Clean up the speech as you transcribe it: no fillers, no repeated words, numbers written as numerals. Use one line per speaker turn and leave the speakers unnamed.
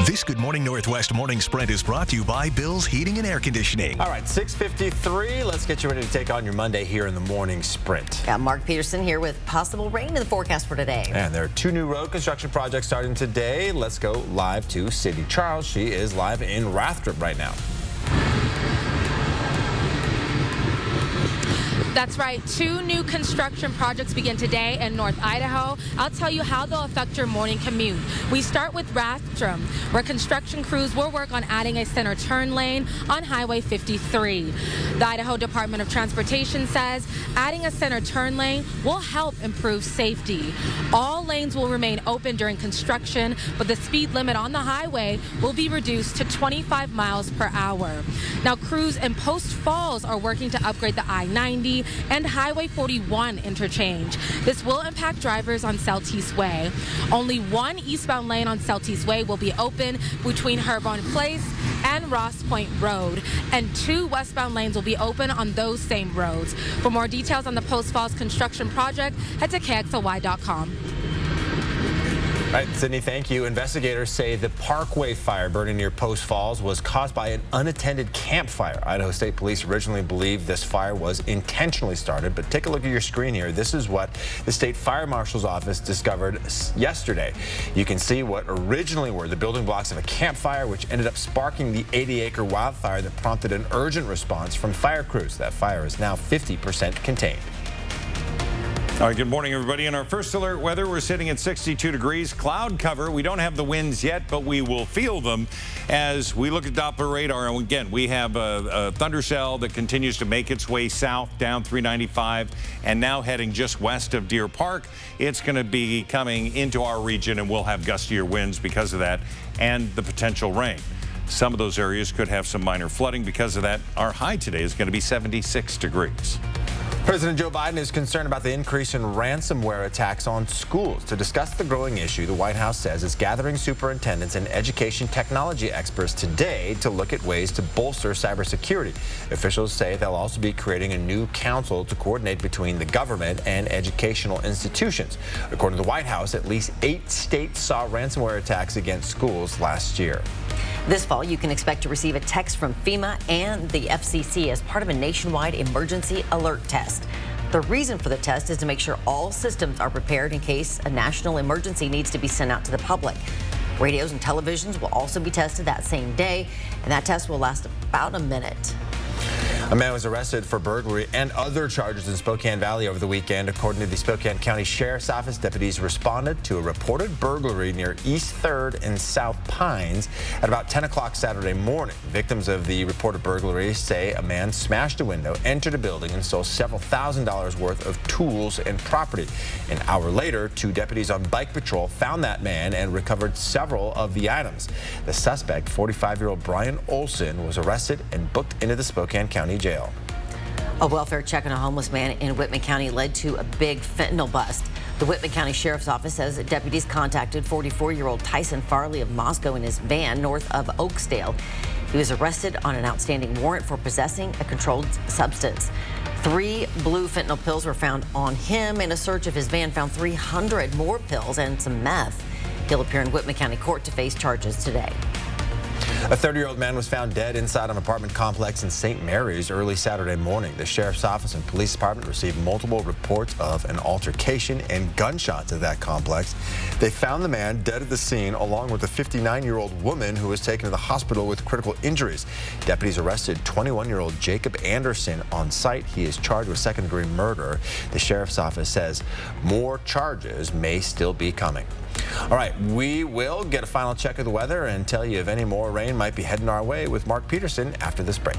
This Good Morning Northwest Morning Sprint is brought to you by Bill's Heating and Air Conditioning.
All right, 6:53. Let's get you ready to take on your Monday here in the morning sprint.
Got Mark Peterson here with possible rain in the forecast for today.
And there are 2 new road construction projects starting today. Let's go live to Sydney Charles. She is live in Rathdrum right now.
That's right. 2 new construction projects begin today in North Idaho. I'll tell you how they'll affect your morning commute. We start with Rathdrum, where construction crews will work on adding a center turn lane on Highway 53. The Idaho Department of Transportation says adding a center turn lane will help improve safety. All lanes will remain open during construction, but the speed limit on the highway will be reduced to 25 miles per hour. Now, crews in Post Falls are working to upgrade the I-90 and Highway 41 interchange. This will impact drivers on Celtice Way. Only 1 eastbound lane on Celtice Way will be open between Herbon Place and Ross Point Road, and 2 westbound lanes will be open on those same roads. For more details on the Post Falls construction project, head to KXLY.com.
All right, Sydney, thank you. Investigators say the Parkway fire burning near Post Falls was caused by an unattended campfire. Idaho State Police originally believed this fire was intentionally started, but take a look at your screen here. This is what the State Fire Marshal's office discovered yesterday. You can see what originally were the building blocks of a campfire, which ended up sparking the 80-acre wildfire that prompted an urgent response from fire crews. That fire is now 50% contained.
All right, good morning, everybody. In our first alert weather, we're sitting at 62 degrees. Cloud cover. We don't have the winds yet, but we will feel them as we look at Doppler radar. And again, we have a thunder cell that continues to make its way south down 395 and now heading just west of Deer Park. It's going to be coming into our region, and we'll have gustier winds because of that and the potential rain. Some of those areas could have some minor flooding because of that. Our high today is going to be 76 degrees.
President Joe Biden is concerned about the increase in ransomware attacks on schools. To discuss the growing issue, the White House says it's gathering superintendents and education technology experts today to look at ways to bolster cybersecurity. Officials say they'll also be creating a new council to coordinate between the government and educational institutions. According to the White House, at least 8 states saw ransomware attacks against schools last year.
This fall, you can expect to receive a text from FEMA and the FCC as part of a nationwide emergency alert test. The reason for the test is to make sure all systems are prepared in case a national emergency needs to be sent out to the public. Radios and televisions will also be tested that same day, and that test will last about a minute.
A man was arrested for burglary and other charges in Spokane Valley over the weekend. According to the Spokane County Sheriff's Office, deputies responded to a reported burglary near East 3rd and South Pines at about 10 o'clock Saturday morning. Victims of the reported burglary say a man smashed a window, entered a building, and stole several $1,000s worth of tools and property. An hour later, 2 deputies on bike patrol found that man and recovered several of the items. The suspect, 45-year-old Brian Olson, was arrested and booked into the Spokane County Jail.
A welfare check on a homeless man in Whitman County led to a big fentanyl bust. The Whitman County Sheriff's Office says that deputies contacted 44-year-old Tyson Farley of Moscow in his van north of Oaksdale. He was arrested on an outstanding warrant for possessing a controlled substance. 3 blue fentanyl pills were found on him, and a search of his van found 300 more pills and some meth. He'll appear in Whitman County Court to face charges today.
A 30-year-old man was found dead inside an apartment complex in St. Mary's early Saturday morning. The Sheriff's Office and Police Department received multiple reports of an altercation and gunshots at that complex. They found the man dead at the scene, along with a 59-year-old woman who was taken to the hospital with critical injuries. Deputies arrested 21-year-old Jacob Anderson on site. He is charged with second-degree murder. The Sheriff's Office says more charges may still be coming. All right, we will get a final check of the weather and tell you if any more rain might be heading our way with Mark Peterson after this break.